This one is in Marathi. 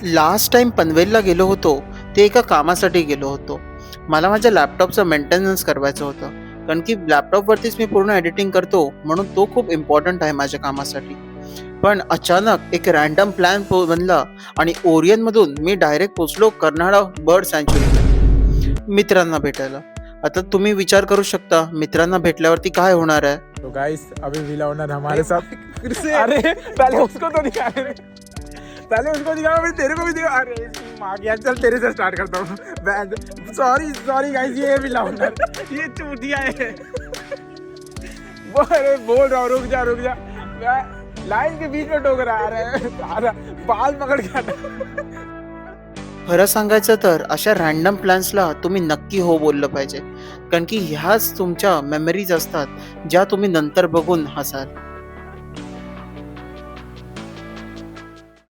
लास्ट टाइम पनवेलला गेलो होतो, ते एका कामासाठी गेलो होतो. मला माझ्या लॅपटॉपचं मेंटेनन्स करायचं होतं. कारण की लॅपटॉपवरतीच मी पूर्ण एडिटिंग करतो, म्हणून तो खूप इम्पॉर्टंट आहे माझ्या कामासाठी. पण अचानक एक रँडम प्लॅन बनला आणि ओरियनमधून मी डायरेक्ट पोचलो कर्नाळा बर्ड सँच्युरीमध्ये मित्रांना भेटायला. आता तुम्ही विचार करू शकता, मित्रांना भेटल्यावरती काय होणार आहे? तो गाइस अभी विला ओनर हमारे साथ फिर से। अरे पहले उसको तो दिखा रहे, पहले उसको दिखा, मैं तेरे को भी दिखा। अरे इसकी माँ की, चल तेरे से स्टार्ट करता हूँ। सॉरी सॉरी गाइस, ये विला ओनर, ये चूतिया है। अरे बोल रहा हूँ, रुक जा रुक जा, मैं लाइन के बीच में टोक रहा है, बाल पकड़ के आता। खरं सांगायचं तर अशा रँडम प्लॅन्सला तुम्ही नक्की हो बोललं पाहिजे. कारण की ह्याच तुमच्या मेमरीज असतात, ज्या तुम्ही नंतर बघून हसाल.